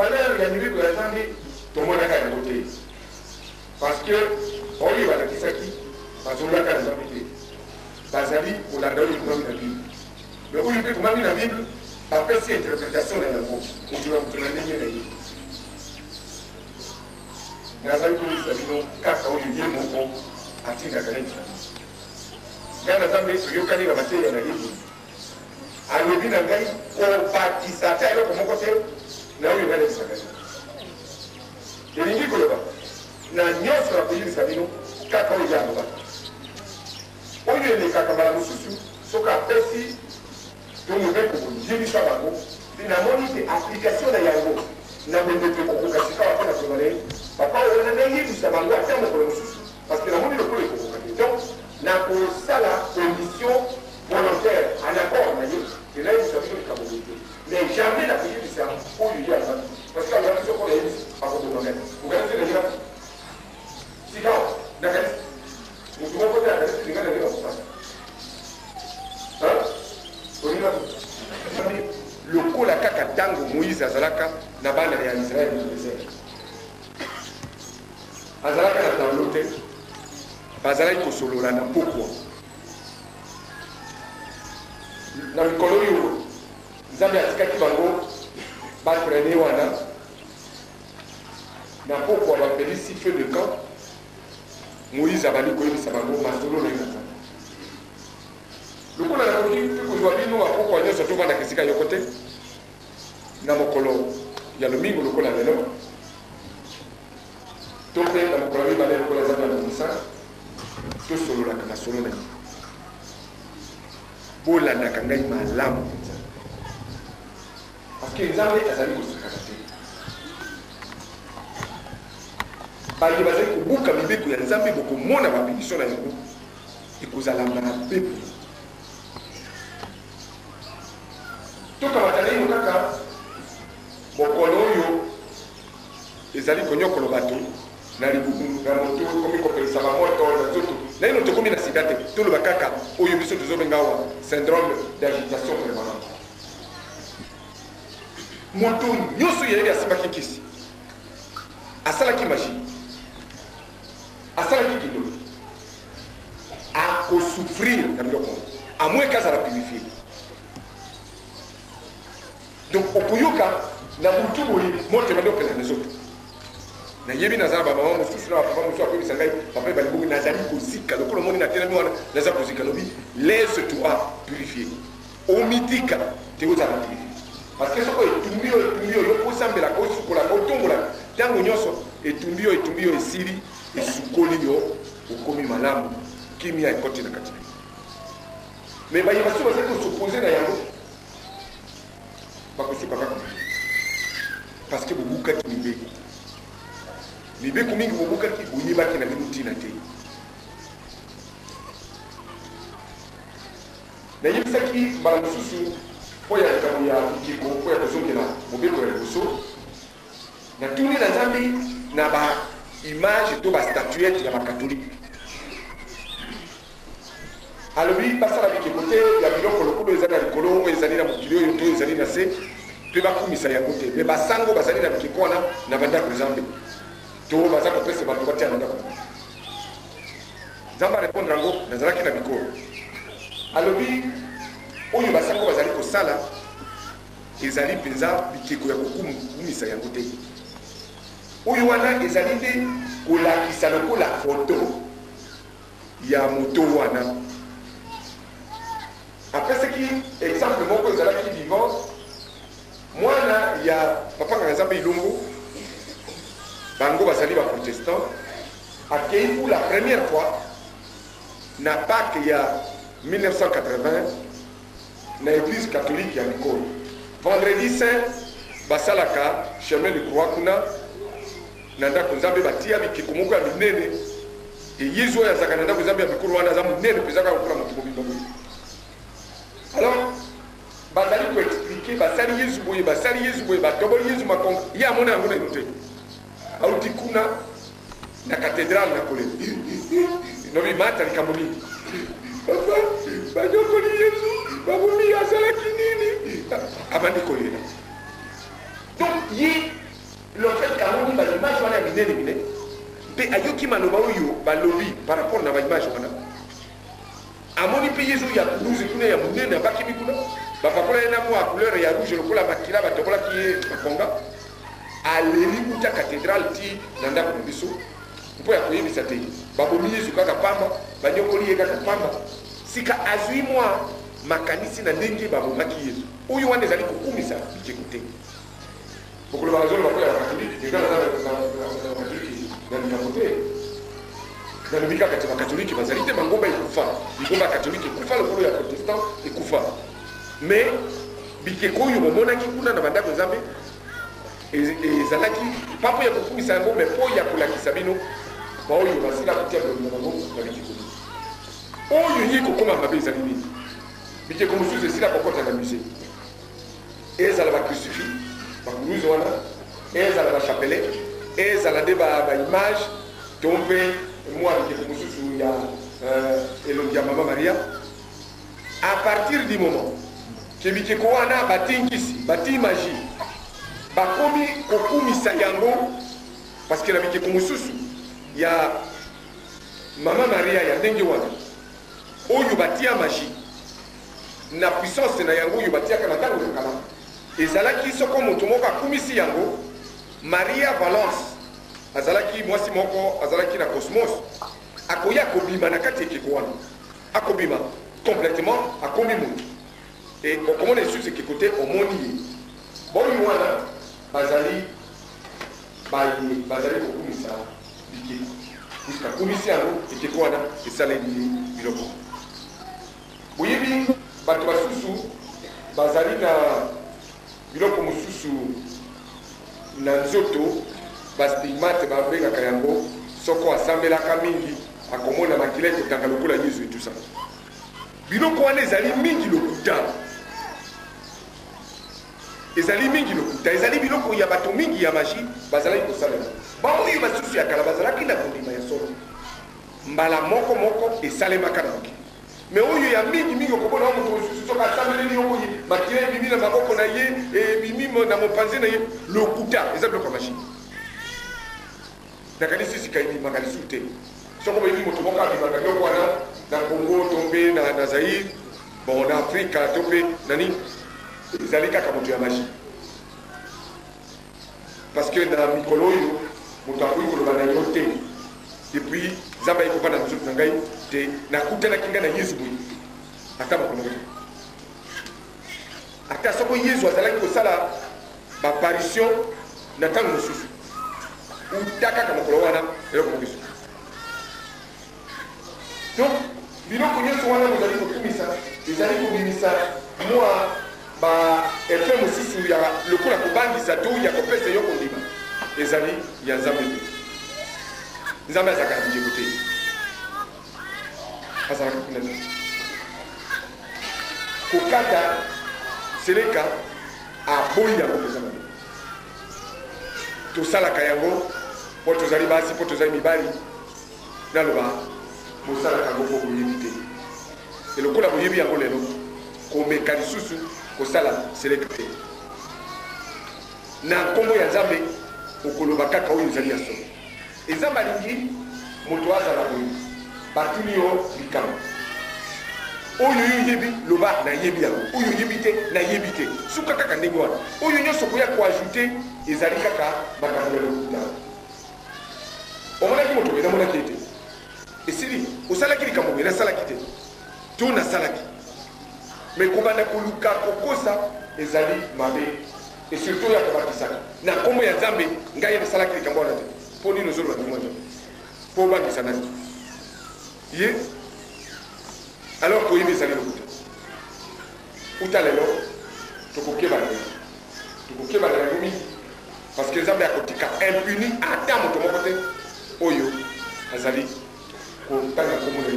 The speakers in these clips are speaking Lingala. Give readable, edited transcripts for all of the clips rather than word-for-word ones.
valeur ya mibeko ya Nzambe tomonaka yango te parce que oyo balakisaki bazolaka na Nzambe te bazali kolanda oyo ekomami na Bible mais oyo mpe ekomami na Bible bapesi interprétation na yango ozwa moto na ndenge na ye nazali kolisa bino kaka oyo ye moko atindaka neti na biso ngai na Nzambe toyokani na mateya na ye alobi na ngai kobakisa ata eloko moko te na oyo ngai nayebisaka yo elingi koloba na nyonso na koyebisa bino kaka oyo yaloba oyo elekaka mbala mosusu soki apesi to mobeko koyebisa bango namoni te application na yango na bendete kokoka sika wape na koloba na ye papa oyo nayebisa bango ata mokolo mosusu parce que namoni lokolo ekokoka te donc na kosala condition volontaire en accord na ye enayebisa bino likambo boye te mais jamais na koyebisa oyo ye azali parce que azali soko nayebisa bakobonga okanisi na yira sikao nakanisi motu moko te akanisi linga na ye bakopasa olinga lokola kaka ntango Moïse azalaka na bana ya Israele na désert azalaka na tableau te bazalaki kosolola na pokwa na mikolo oyo Nzambe atikaki bango batraîne wana na pokwa bapelisi feu de camp Moïse abandi koyebisa bango masolo na ye na Nzambe lokola nakoki mpe kozwa bino bapokwa nyonso tovandaka esika yoko te na mokolo ya lomingo lokola lelo to mpe na mokolo mibale lokola Nzambe alongisa tosololaka na solo na ye bolandaka ngai malamu mpenza parce que Nzambe azali kosakaka te baye bazali kobuka mibeko ya Nzambe bokomona bapédition na yango ekozalanga na pepo tokamata na ino kaka mokolo oyo ezali konyokola bato na libumu na moto komi kopelisa bamoto na nzoto na ino tokomi na sida te toloba kaka oyo biso tozobenga awa syndrome d'agitation permanente moto nyonso yeyebi asimbaki kisi asalaki magie asalaki kidogo akosouffrir na biloko amwe kazala purifié donc okoyoka na butu boye motema nde opela na nzoto nayebi nazala bamama mosusu na bapapa mosusu akoyebisa ngai papa ebaliboki nazali kozika lokola omoni natelemi wana naza kozika lobi laisse toi purifier omitika te ozala purifié parce que soko etumbi oyo osambelaka osukolaka otombolaka ntango nyonso etumbi oyo esili esukoli yo okomi malamu kimia ekoti na kati mais bayeba so bazali kosopose na yango bakosuka kaka parce que bobukaki mibeko mingi bobukaki boyebaki na bino ntina te nayebisaki mbala mosusu mpo ya likambo ya bikeko mpo ya kozongela mobeko ya liboso natuni na Nzambe na baimage to bastatuete ya bakatolike alobi basala bikeko te ya biloko lokolo ezali na likolo oyo ezali na mokili oyo to ezali na se mpe bakumisa yango te me basango bazali na bikeko wana na bandako Nzambe to baza kopesa bato batia na ndako Nzambe arépondre yango nazalaki na bikolo alobi oyo basango bazali kosala ezali mpenza bikeko ya kokumisa yango te oyo wana ezali nde kolakisa lokola foto ya moto wana apesaki exemple moko ezalaki vivant mwana ya papa nganga Nzambe Ilungu bango bazali baprotestant akei pour la première fois na Pâques ya 1980 na église catholique ya Mikolo vendredi saint basalaka chemin de croix kuna na ndako Nzambe batia bikeko moko ya minene eyezu oyo azalaka na ndako Nzambe ya Mikolo wana aza monene mpenza kaka lokola moto mobimba boye alors bazali koexplike basali yezu boye batoboli yezu makonga ye amona yango naino te auti kuna na cathédrale na kole nobi mata likambo mingi papa banyokoli yezu babumi azalaki nini abandi kolela donc ye éliminer. Pe ayoki maloba oyo balobi par rapport na ba image wana. Amoni pe yezo ya rouge kuna ya munene abaki mikuna. Ba pakola na mo a couleur ya rouge lokola bakila batokola ki bakonga. Aleli kuta cathédrale ti nanda ko biso. Mpo ya koyebisa te. Babomi yezo kaka pamba, banyokoli ye kaka pamba. Sika azui moi makanisi na ndenge babomaki yezo. Oyo wana ezali kokumisa bikekute. Bokolo bazolo bakoya ba catholique, ngala na catholique. Dans le cas catholique, bazalité mangomba ikufa, mangomba catholique ikufa le polo ya protestant ikufa. Mais bikeko yo mona ki kuna na banda ko zambe ezalaki papo ya kokumisa ngo mais po ya kolakisa bino ba oyo basila kutia ngo na bikeko. Oyo yiko koma mabe ezali nini? Bikeko musuze sila kokota na musée. Ezala ba crucifix, ba kuruzo wana, ezala ba chapelet. Et ça l'a débat image tombé moi avec le monsieur ya Elondia Mama Maria à partir du moment que bikeko wana batinkisi bati magie bakomi kokumisa yango parce que la bikeko mususu ya Mama Maria ya ndenge wana oyo batia magie na puissance na yango oyo batia kana tango kala ezalaki soko moto moko akumisi yango Maria Valence azalaki mwasi moko azalaki na Cosmos akoya kobima na kati ekekwana akobima complètement akomi mutu et comment les sous côté omoni bon wana bazali kokumisa bikeko puisque komisia ngo ekekwana esaleli biloko boyebi bato basusu bazali na biloko mosusu na nzoto bastigmate babengaka yango soko asambelaka mingi akomona makila ekotanga lokola yesu et tout ça biloko wana ezali mingi lokuta ezali biloko ya bato mingi ya magie bazalaki kosalela baoyo basusu ya kala bazalaki na kondima ya solo mbala moko esalemaka na mokili mais oyo ya mingi okomona wa moto mosusu soki asambeleli yo boye makila ebimi na maboko na ye ebimi na mopanzi na ye lokuta eza biloko ya magie nakanisi sika ebimaka lisusu te soko boyebi moto moko abimaka biloko wana na Congo to mpe na Zaire bon na Afrika to mpe nani ezali kaka moto ya magie parce que na mikolo oyo moto akoki koloba na yo te epuis nzambe ayikoka na nzoto na ngai te nakutanaki ngai na yesu boye ata makolo ata soko yesu azalaki kosala baapparition na ntango mosusu uta kaka mokolo wana eloko mokisu donc biloko nyonso wana bozali kokumisa ezali kobimisa mwa baefe mosusu ya lokola kobangisa to ya kopesa yo kondima ezali ya nzambe te nzambe azalaka na bikeko te azalaka kuna te kokata seleka aboyi yango mpenza mabe tosalaka yango mpo tozali basi mpo tozali mibali naloba bosalaka yango mpo boyebi te elokola boyebi yango lelo komeka lisusu kosala seleka te na nkombo ya nzambe okoloba kaka oyo ezali ya solo eza balingi moto azala boye batuni yo likambo oyo yoyebi loba nayebi yango oyo oyebi te nayebi te suka kaka ndenge wana oyo nyonso koya koajoute ezali kaka makambo ya lokuta omonaki moto boye namonaki ete esili osalaki likambo boye nasalaki te to nasalaki me kobanda koluka kokosa ezali mabe et surtout ya kobatisaka na nkombo ya nzambe ngai nasalaki likambo wana te mpo nini ozoloba ndimo nzambe mpo obangisa nani ye alors koyebi ezali lokuta uta lelo tokokebana yango mingi parce que nzambe akotika impuni ata moto moko te oyo azali kotanga nkombo na ye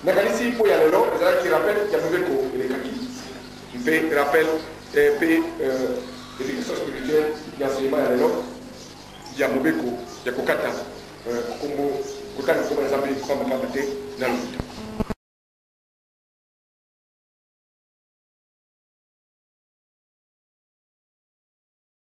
nakanisi mpo ya lelo ezalaki rappel ya mobeko elekaki mpe rappel mpe éducation spirituelle ya enseignement ya lelo ya mobeko ya kokata kombo kotanga nkombo na nzambe pambapamba te na lokuta